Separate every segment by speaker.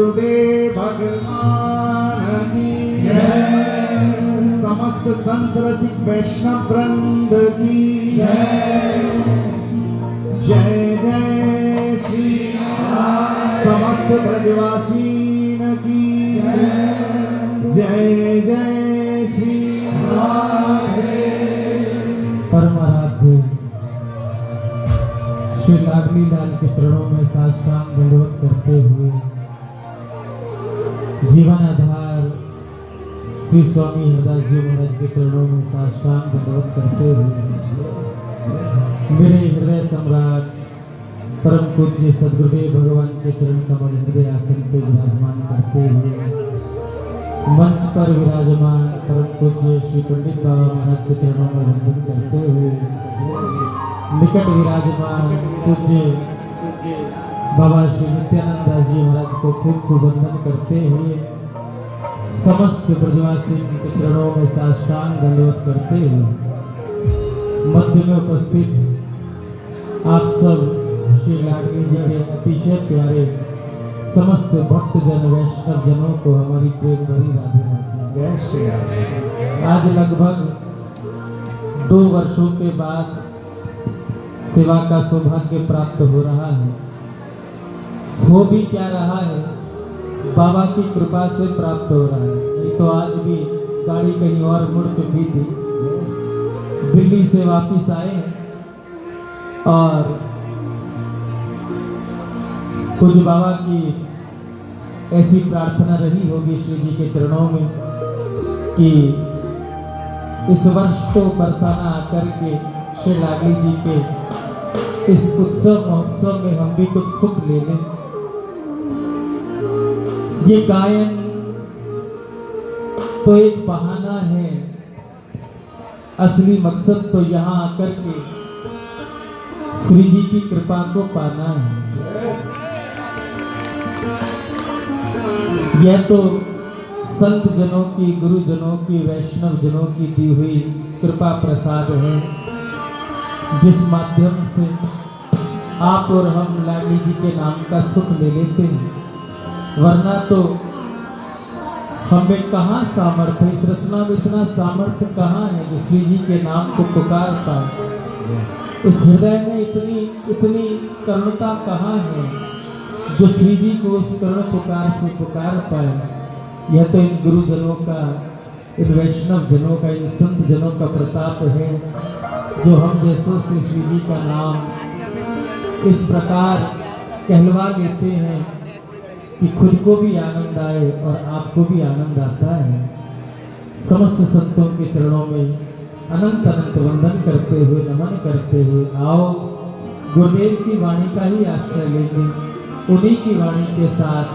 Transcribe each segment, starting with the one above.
Speaker 1: सदगुरुदेव भगवान की जय। समस्त संत रसिक वैष्णव वृंद की जय। जय जय श्री समस्त ब्रजवासीन की जय। जय श्री राधे।
Speaker 2: परम आराध्य श्री लाडली लाल के चरणों में साष्टांग दंडवत करते हुए जीवन आधार श्री स्वामी हरदास जी महाराज के चरणों में साष्टांग दंडवत करते हुए मेरे हृदय सम्राट परम पूज्य सदगुरुदेव भगवान के चरण कमल हृदय आसन पे विराजमान करते हुए मंच पर विराजमान परम पूज्य श्री पंडित बाबा महाराज के चरणों में वंदन करते हुए निकट विराजमान पूज्य बाबा श्री नित्यानंद दास जी महाराज को खूब खूब वंदन करते हुए समस्त ब्रजवासी के चरणों में साष्टांग दंडवत करते हुए मध्य में उपस्थित आप सब श्री लाडली जी के अतिशय प्यारे समस्त भक्त जन वैष्णव जनों को हमारी प्रेम भरी राधे राधे। आज लगभग 2 वर्षों के बाद सेवा का सौभाग्य प्राप्त हो रहा है। हो भी क्या रहा है, बाबा की कृपा से प्राप्त हो रहा है। नहीं तो आज भी गाड़ी कहीं और मुड़ चुकी थी। दिल्ली से वापिस आए और कुछ बाबा की ऐसी प्रार्थना रही होगी श्री जी के चरणों में कि इस वर्ष तो बरसाना आकर के श्री लाडली जी के इस उत्सव महोत्सव में हम भी कुछ सुख ले लें। ये गायन तो एक बहाना है, असली मकसद तो यहाँ आकर के श्री जी की कृपा को पाना है। यह तो संत जनों की, गुरुजनों की, वैष्णव जनों की दी हुई कृपा प्रसाद है, जिस माध्यम से आप और हम लाडली जी के नाम का सुख ले लेते हैं। वरना तो हमें कहाँ सामर्थ्य, इस रचना में इतना सामर्थ्य कहाँ है जो श्री जी के नाम को पुकारता है। इस हृदय में इतनी करुणता कहाँ है जो श्री जी को उस करुण पुकार से पुकार पाए। यह तो इन गुरुजनों का, इन वैष्णव जनों का, इन संत जनों का प्रताप है जो हम जैसों से श्री जी का नाम इस प्रकार कहलवा लेते हैं कि खुद को भी आनंद आए और आपको भी आनंद आता है। समस्त संतों के चरणों में अनंत अनंत वंदन करते हुए, नमन करते हुए आओ गुरुदेव की वाणी का ही आश्रय लेंगे। उन्हीं की वाणी के साथ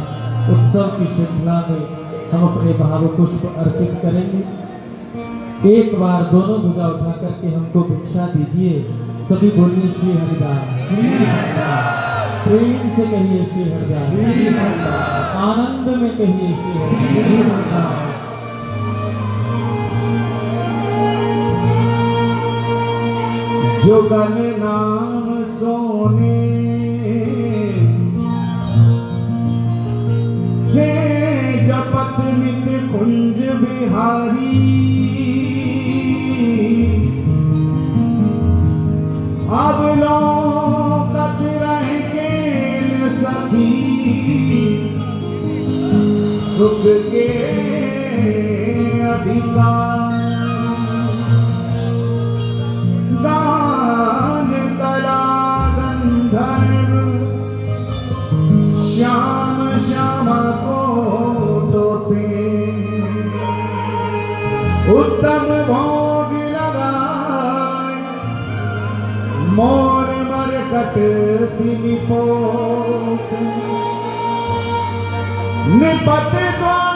Speaker 2: उत्सव की श्रृंखला में हम अपने भाव पुष्प अर्पित करेंगे। एक बार दोनों भुजा उठा करके हमको भिक्षा दीजिए। सभी बोलिए श्री हरिदास। प्रेम से कहिए श्री हरिदास। आनंद में कहिए श्री हरिदास।
Speaker 1: जो गण नाम सोने हे जपत नित कुंज बिहारी, अब लोकत रह के सखी सुख के अधिकार। गान कला गंधर्व श्याम श्यामा को तो से उत्तम भोग लगाए मोर मरकट निपोस निपत द्वार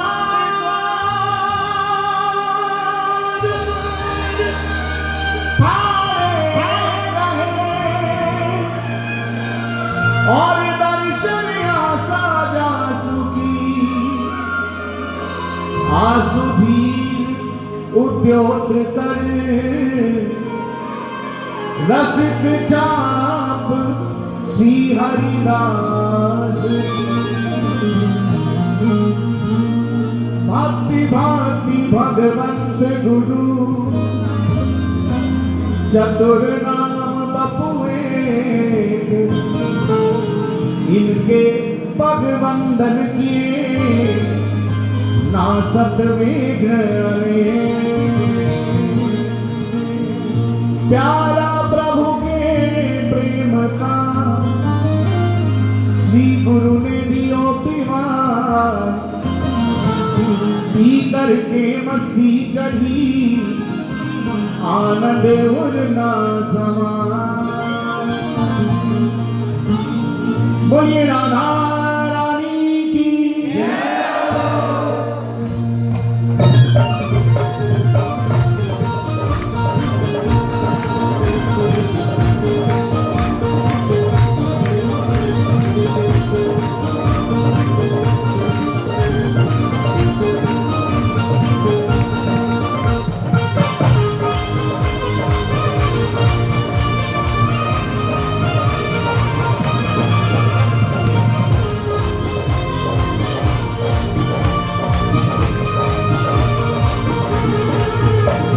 Speaker 1: और दर्शन आशा जासु की आसु भी उद्योग कर रसिक चाप श्री हरिदास भांति भांति भगवंत गुरु चतुर नाम बपुए इनके पग वंदन किए नासत विघ्न प्यारा प्रभु के प्रेम का श्री गुरु ने दियो पीवा पी करके मस्ती चढ़ी आनंद उड़ना समा। बोलिए राधा रानी की जय।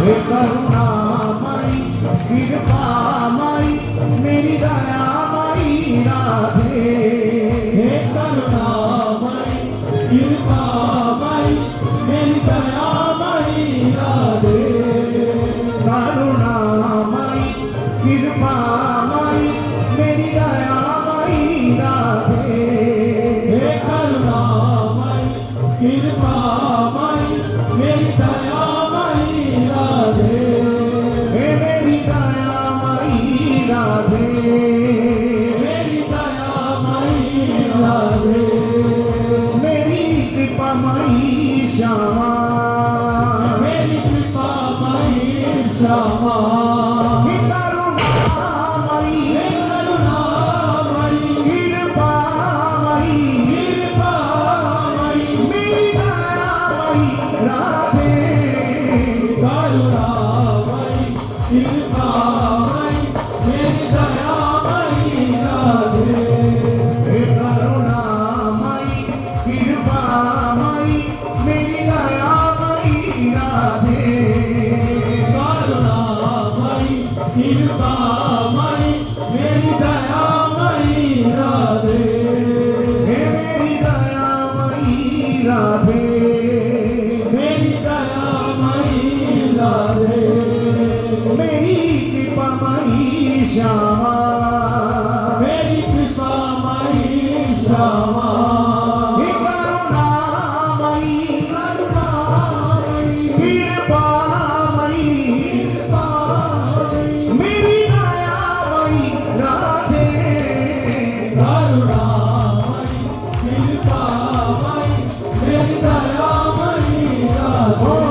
Speaker 1: हे करुणामयी कृपामयी मेरी दयामयी राधे।
Speaker 2: हे करुणामयी कृपामयी मेरी दयामयी राधे।
Speaker 1: करुणामयी कृपामयी मेरी दयामयी राधे।
Speaker 2: हे करुणामयी कृपामयी मेरी दयामयी राधे।
Speaker 1: हे मेरी दयामयी राधे।
Speaker 2: मेरी दयामयी राधे।
Speaker 1: मेरी कृपामयी श्यामा।
Speaker 2: मेरी कृपामयी श्यामा।
Speaker 1: हे करुणामयी
Speaker 2: हे करुणामयी
Speaker 1: कृपामयी
Speaker 2: कृपामयी
Speaker 1: मेरी दयामयी राधे।
Speaker 2: करुणामयी कृपामयी मेरी दयामयी राधे।
Speaker 1: हे करुणामयी कृपामयी मेरी दयामयी राधे।
Speaker 2: करुणामयी कृपामयी मेरी दयामयी राधे।
Speaker 1: हे मेरी दयामयी राधे।
Speaker 2: मेरी दयामयी राधे।
Speaker 1: मेरी कृपामयी श्यामा।
Speaker 2: मेरी कृपामयी श्यामा।
Speaker 1: हे करुणामयी
Speaker 2: करुणामयी
Speaker 1: कृपामयी
Speaker 2: कृपामयी
Speaker 1: मेरी दयामयी राधे।
Speaker 2: करुणामयी कृपामयी मेरी दयामयी राधे।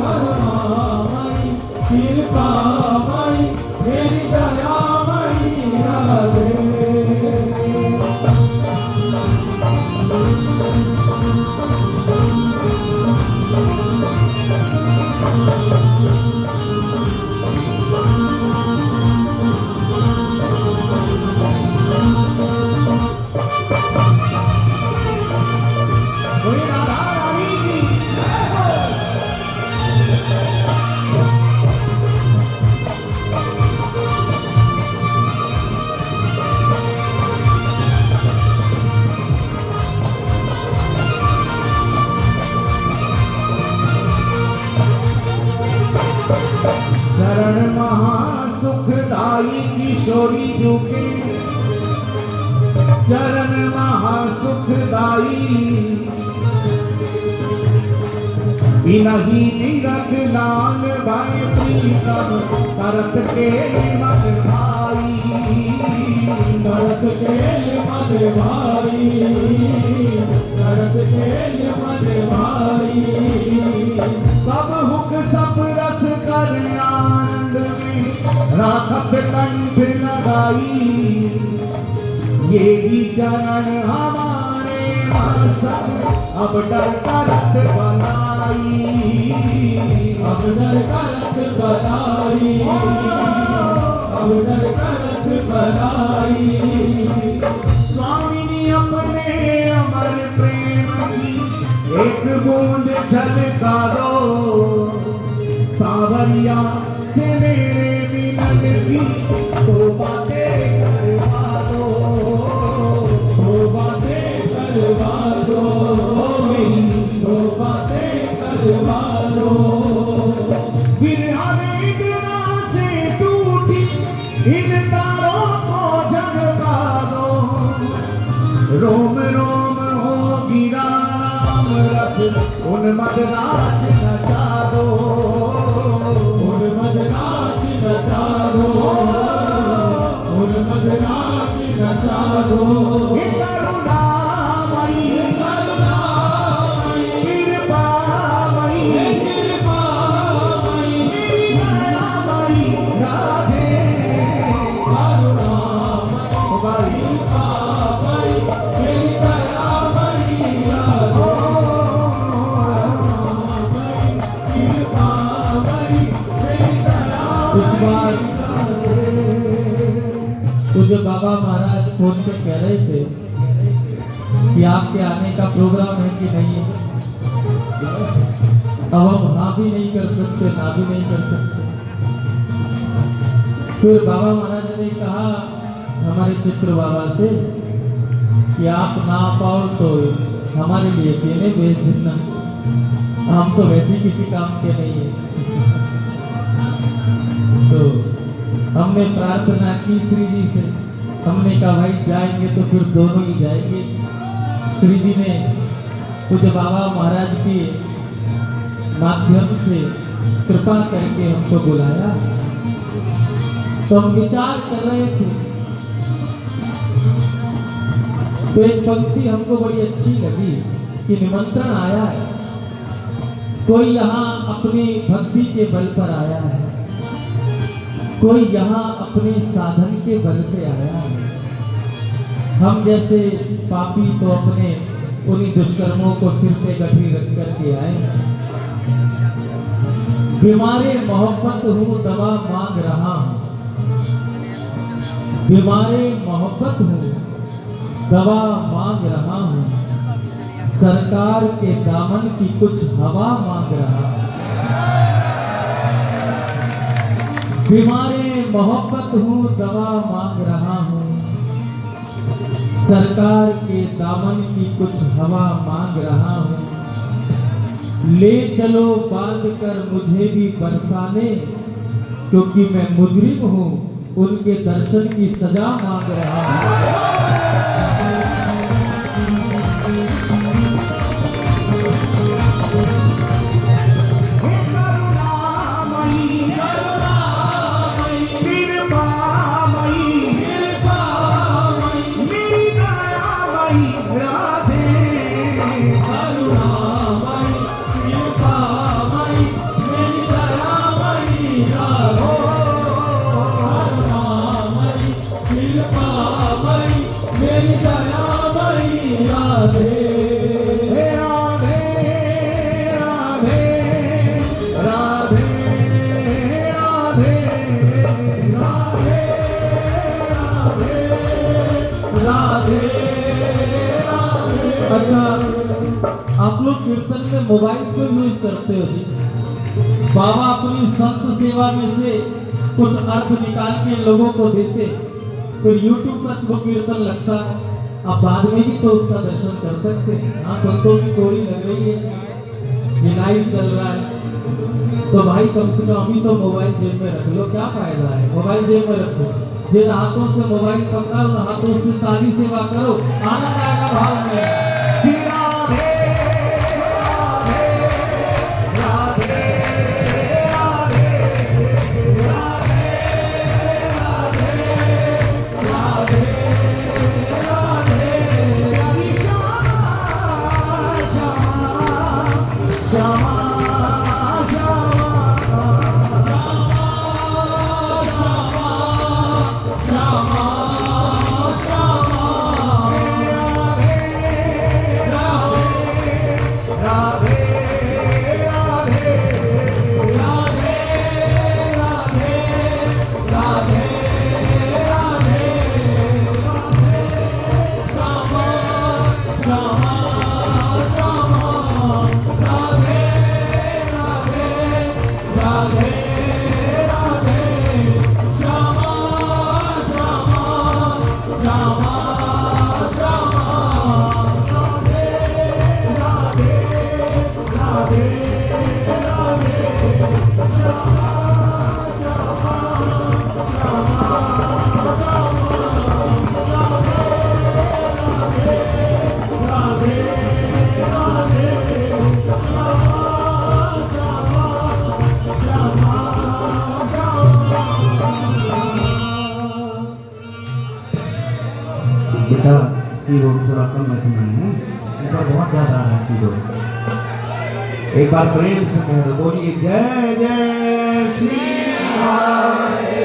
Speaker 2: करुणामयी कृपामयी मेरी दयामयी राधे।
Speaker 1: बोलिए राधा रानी की चरण महासुखदाई किशोरी जी के चरण महासुखदाई बिनही तीरथ लाल भाई प्रीतम करत के मत भाई।
Speaker 2: करत के मद भाई। करत के मद भाई।
Speaker 1: सब हुक सब रस कर आनंद में राखत कंठ लगाई। ये ही चरण हमारे मस्तक अब डर करत बनाई।
Speaker 2: अब डर करत बनाई। अब डर करत बनाई।
Speaker 1: स्वामी अपने अमर प्रेम एक बूंद झलका दो सावरिया से मेरे मिलन की तो बातें करवा दो,
Speaker 2: तो बातें करवा दो मेरी, तो बातें करवा दो।
Speaker 1: फिर हमें बिना से टूटी इन तारों को झलका दो, रोम रोम हो गिरा राम रस उन्मद नाच नचा दो,
Speaker 2: उन्मद नाच नचा दो, उन्मद नाच नचा दो।
Speaker 1: हे करुणामयी
Speaker 2: करुणामयी,
Speaker 1: कृपामयी
Speaker 2: कृपामयी,
Speaker 1: मेरी दयामयी राधे
Speaker 2: करुणामयी, कृपामयी, मेरी दयामयी राधे। इस बार पूज्य बाबा महाराज फोन पे कह रहे थे कि आपके आने का प्रोग्राम है कि नहीं है। अब हम हाँ भी नहीं कर सकते, ना भी नहीं कर सकते। फिर बाबा महाराज ने कहा हमारे चित्र बाबा से कि आप ना पाओ तो हमारे लिए अकेले भेज देना, हम तो वैसे किसी काम के नहीं है। तो हमने प्रार्थना की श्री जी से, हमने कहा भाई जाएंगे तो फिर दोनों ही जाएंगे। श्री जी ने पूज्य बाबा महाराज के माध्यम से कृपा करके हमको बुलाया। तो हम विचार कर रहे थे तो एक पंक्ति हमको बड़ी अच्छी लगी कि निमंत्रण आया है, कोई यहाँ अपनी भक्ति के बल पर आया है, कोई यहाँ अपने साधन के बल पे आया है। हम जैसे पापी तो अपने उन्हीं दुष्कर्मों को सिर पे गठरी रख करके आए। बीमारे मोहब्बत हूँ दवा मांग रहा हूँ, बीमारे मोहब्बत हूँ दवा मांग रहा हूँ, सरकार के दामन की कुछ हवा मांग रहा हूँ। बीमारे मोहब्बत हूँ दवा मांग रहा हूँ, सरकार के दामन की कुछ हवा मांग रहा हूँ। ले चलो बांध कर मुझे भी बरसाने, क्योंकि मैं मुजरिम हूँ उनके दर्शन की सजा मांग रहा हूँ। अच्छा, आप लोग कीर्तन में मोबाइल क्यों यूज करते हो जी? बाबा अपनी संत सेवा में से कुछ अर्थ निकाल के लोगों को देते, फिर YouTube पर वो कीर्तन लगता है, आप बाद में भी तो उसका दर्शन कर सकते हैं। हाँ, संतों की टोली लग रही है, ये लाइव चल रहा है, तो भाई कम से कम अभी तो मोबाइल जेब में रख लो, क्या फायदा है? मोबाइल जेब में रखो, जिन हाथों से मोबाइल पकड़ा उन हाथों से ताली सेवा करो, आनंद आएगा भाव में।
Speaker 1: भैया कीबोर्ड थोड़ा कम रखना है, ऊपर बहुत ज्यादा आ रहा है कीबोर्ड। एक बार प्रेम से कह दो, बोलिए जय जय श्री राम।